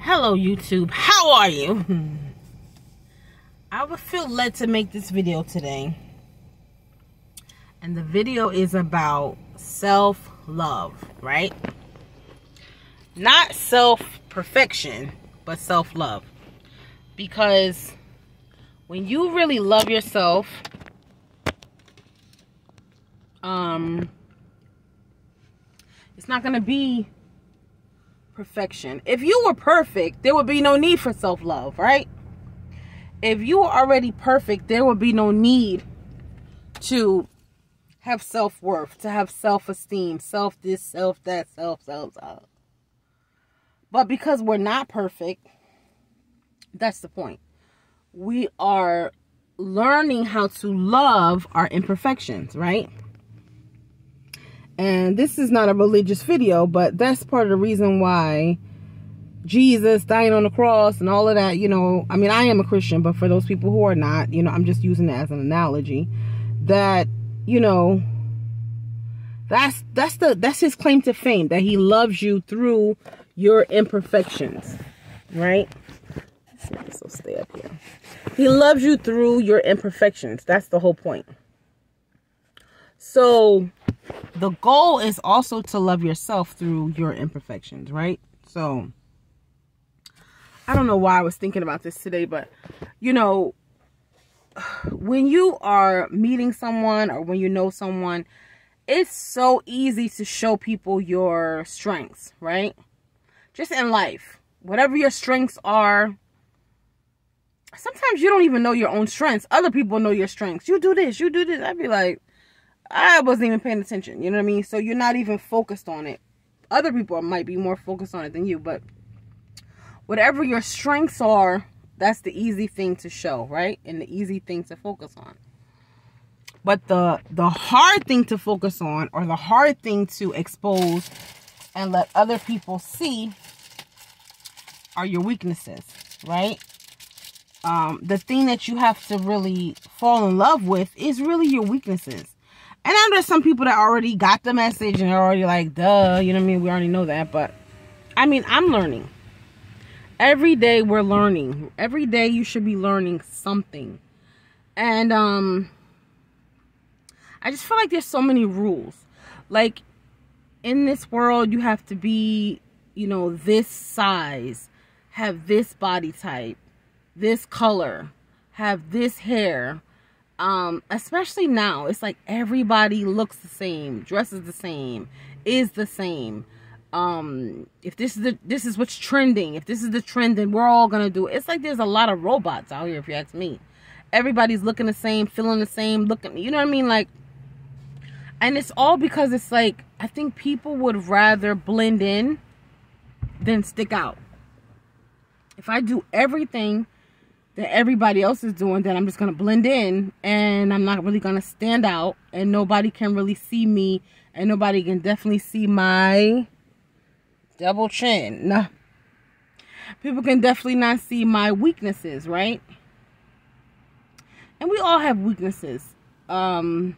Hello YouTube, how are you? I would feel led to make this video today, and the video is about self-love, right? Not self-perfection, but self-love. Because when you really love yourself, it's not going to be perfection. If you were perfect, there would be no need for self-love, right? If you were already perfect, there would be no need to have self-worth, to have self-esteem, self this, self that, self. But because we're not perfect, that's the point. We are learning how to love our imperfections, right? And this is not a religious video, but that's part of the reason why Jesus dying on the cross and all of that, you know, I mean, I am a Christian, but for those people who are not, you know, I'm just using it as an analogy that, you know, that's his claim to fame, that he loves you through your imperfections, right? So stay up here. He loves you through your imperfections. That's the whole point. So the goal is also to love yourself through your imperfections, right? So I don't know why I was thinking about this today, but you know, when you are meeting someone or when you know someone, it's so easy to show people your strengths, right? Just in life, whatever your strengths are. Sometimes you don't even know your own strengths. Other people know your strengths. You do this, you do this. I'd be like, I wasn't even paying attention. You know what I mean? So you're not even focused on it. Other people might be more focused on it than you. But whatever your strengths are, that's the easy thing to show, right? And the easy thing to focus on. But the hard thing to focus on, or the hard thing to expose and let other people see, are your weaknesses, right? The thing that you have to really fall in love with is really your weaknesses. And I know there's some people that already got the message and are already like, duh, you know what I mean? We already know that. But, I mean, I'm learning. Every day we're learning. Every day you should be learning something. And I just feel like there's so many rules. Like, in this world, you have to be, you know, this size, have this body type, this color, have this hair. Especially now, it's like everybody looks the same, dresses the same, is the same. If this is what's trending, if this is the trend, then we're all gonna do it. It's like there's a lot of robots out here, if you ask me. Everybody's looking the same, feeling the same, looking, you know what I mean? Like, and it's all because it's like, I think people would rather blend in than stick out. If I do everything that everybody else is doing, then I'm just going to blend in, and I'm not really going to stand out, and nobody can really see me, and nobody can definitely see my double chin. No. People can definitely not see my weaknesses, right? And we all have weaknesses. And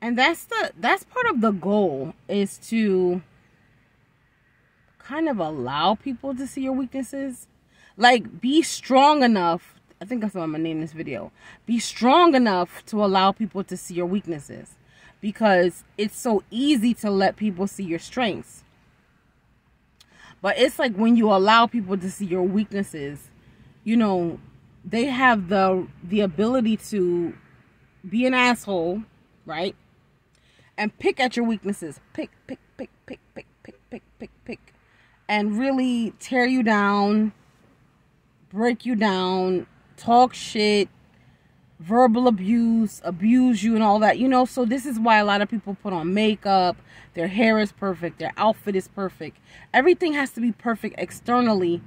that's part of the goal, is to kind of allow people to see your weaknesses. Like, be strong enough. I think that's what I'm going to name this video. Be strong enough to allow people to see your weaknesses. Because it's so easy to let people see your strengths. But it's like when you allow people to see your weaknesses, you know, they have the ability to be an asshole, right? And pick at your weaknesses. Pick. And really tear you down, break you down, talk shit, verbal abuse you and all that, you know. So this is why a lot of people put on makeup, their hair is perfect, their outfit is perfect, everything has to be perfect externally,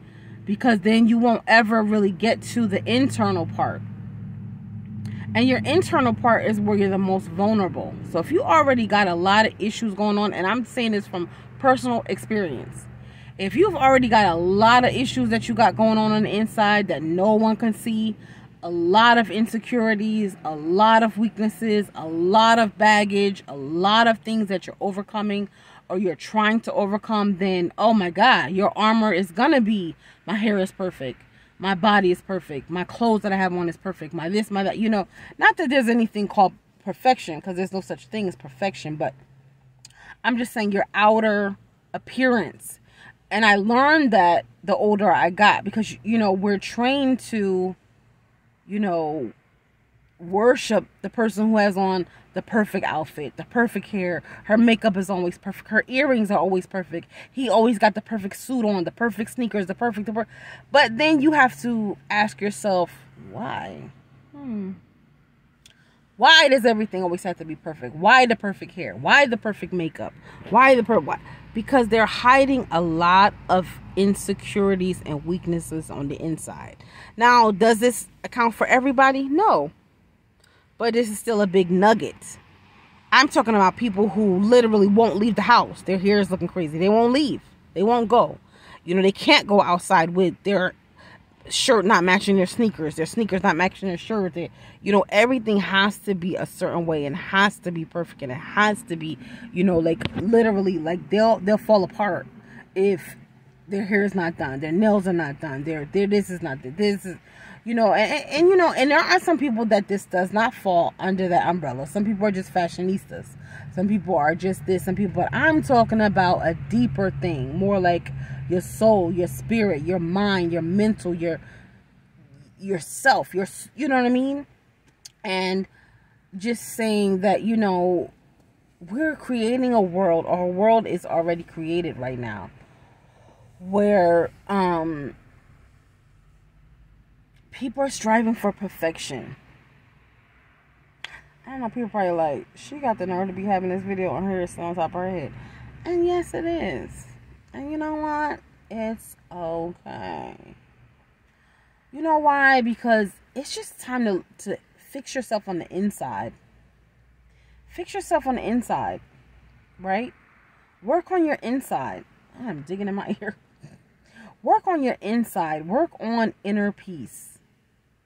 because then you won't ever really get to the internal part. And your internal part is where you're the most vulnerable. So if you already got a lot of issues going on, and I'm saying this from personal experience, if you've already got a lot of issues that you got going on the inside that no one can see, a lot of insecurities, a lot of weaknesses, a lot of baggage, a lot of things that you're overcoming, or you're trying to overcome, then, oh my God, your armor is gonna be, my hair is perfect, my body is perfect, my clothes that I have on is perfect, my this, my that, you know. Not that there's anything called perfection, because there's no such thing as perfection, but I'm just saying your outer appearance. And I learned that the older I got, because, you know, we're trained to, you know, worship the person who has on the perfect outfit, the perfect hair, her makeup is always perfect, her earrings are always perfect, he always got the perfect suit on, the perfect sneakers, but then you have to ask yourself, why? Why does everything always have to be perfect? Why the perfect hair? Why the perfect makeup? Why? Because they're hiding a lot of insecurities and weaknesses on the inside. Now, does this account for everybody? No. But this is still a big nugget. I'm talking about people who literally won't leave the house. Their hair is looking crazy. They won't leave. They won't go. You know, they can't go outside with their shirt not matching their sneakers not matching their shirt. You know, everything has to be a certain way and has to be perfect, and it has to be, you know, like literally, like they'll fall apart if their hair is not done, their nails are not done, their this is not this is, you know, and you know, and there are some people that this does not fall under that umbrella. Some people are just fashionistas, some people are just this, some people, but I'm talking about a deeper thing, more like your soul, your spirit, your mind, your mental, yourself, you know what I mean? And just saying that, you know, we're creating a world, our world is already created right now, where people are striving for perfection. I don't know, people probably like, she got the nerve to be having this video on her still on top of her head. And yes, it is. And you know what? It's okay. You know why? Because it's just time to fix yourself on the inside. Fix yourself on the inside. Right? Work on your inside. I'm digging in my ear. Work on your inside. Work on inner peace.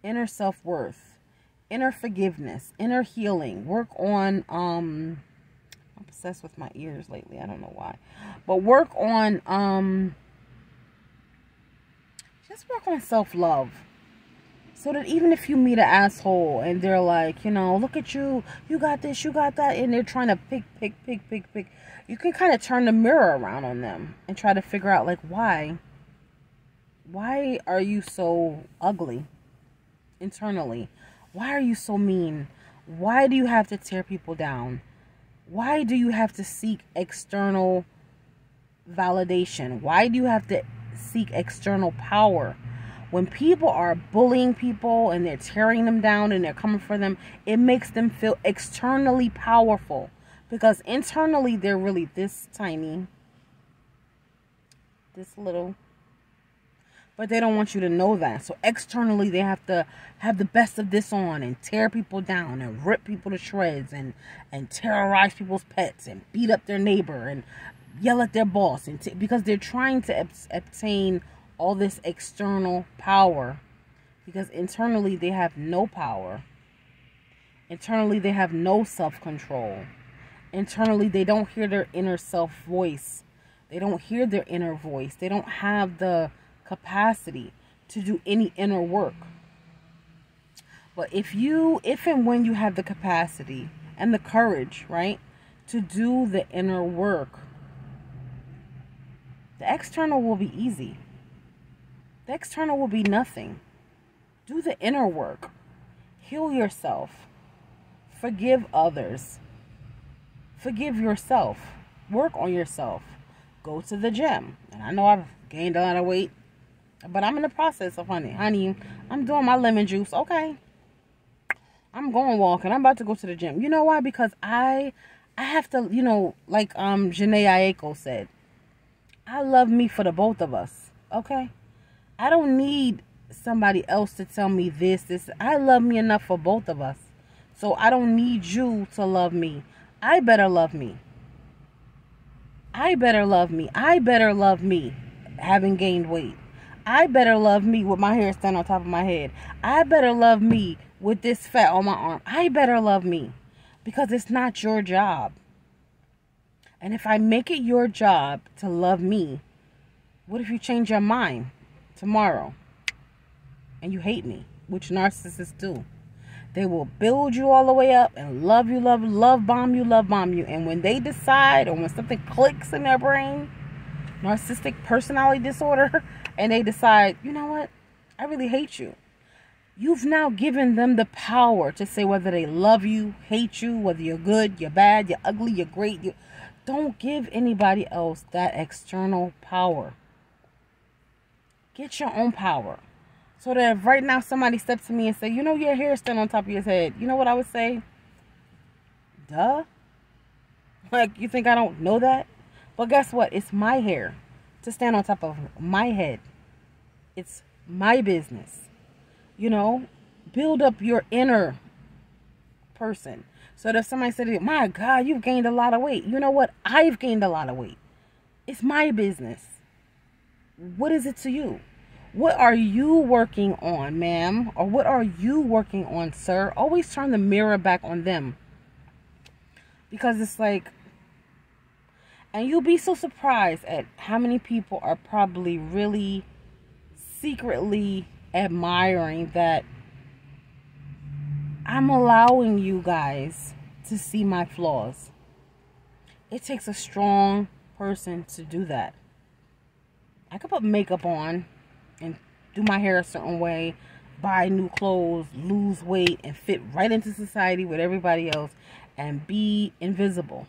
Inner self-worth. Inner forgiveness. Inner healing. Work on, I'm obsessed with my ears lately. I don't know why. But work on, just work on self-love. So that even if you meet an asshole and they're like, you know, look at you, you got this, you got that, and they're trying to pick, you can kind of turn the mirror around on them and try to figure out, like, why are you so ugly internally? Why are you so mean? Why do you have to tear people down? Why do you have to seek external validation? Why do you have to seek external power? When people are bullying people and they're tearing them down and they're coming for them, it makes them feel externally powerful. Because internally, they're really this tiny, this little. But they don't want you to know that. So externally, they have to have the best of this on and tear people down and rip people to shreds and terrorize people's pets and beat up their neighbor and yell at their boss. And because they're trying to obtain all this external power, because internally they have no power. Internally they have no self-control. Internally they don't hear their inner self voice. They don't hear their inner voice. They don't have the capacity to do any inner work. But if and when you have the capacity and the courage, right, to do the inner work, the external will be easy. The external will be nothing. Do the inner work. Heal yourself. Forgive others. Forgive yourself. Work on yourself. Go to the gym. And I know I've gained a lot of weight, but I'm in the process of, honey, I'm doing my lemon juice. Okay. I'm going walking. I'm about to go to the gym. You know why? Because I have to, you know, like Janae Aiko said, I love me for the both of us. Okay? I don't need somebody else to tell me this. I love me enough for both of us. So I don't need you to love me. I better love me. I better love me. I better love me having gained weight. I better love me with my hair standing on top of my head. I better love me with this fat on my arm. I better love me. Because it's not your job. And if I make it your job to love me, what if you change your mind tomorrow and you hate me, which narcissists do? They will build you all the way up and love you, love bomb you. And when they decide, or when something clicks in their brain, narcissistic personality disorder, and they decide, you know what, I really hate you. You've now given them the power to say whether they love you, hate you, whether you're good, you're bad, you're ugly, you're great. Don't give anybody else that external power. Get your own power. So that if right now somebody steps to me and say, you know, your hair is still on top of your head, you know what I would say? Duh. Like, you think I don't know that? But guess what? It's my hair to stand on top of my head. It's my business. You know, build up your inner person. So that if somebody said, my God, you've gained a lot of weight. You know what? I've gained a lot of weight. It's my business. What is it to you? What are you working on, ma'am? Or what are you working on, sir? Always turn the mirror back on them. Because it's like, and you'll be so surprised at how many people are probably really secretly admiring that I'm allowing you guys to see my flaws. It takes a strong person to do that. I could put makeup on and do my hair a certain way, buy new clothes, lose weight, and fit right into society with everybody else and be invisible.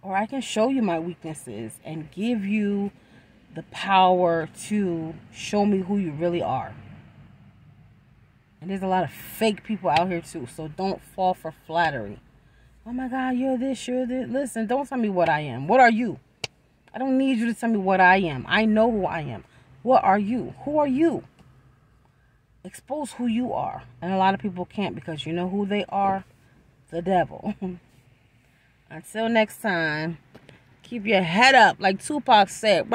Or I can show you my weaknesses and give you the power to show me who you really are. And there's a lot of fake people out here too, so don't fall for flattery. Oh my God, you're this, you're this. Listen, don't tell me what I am. What are you? I don't need you to tell me what I am. I know who I am. What are you? Who are you? Expose who you are. And a lot of people can't, because you know who they are? The devil. Until next time, keep your head up like Tupac said.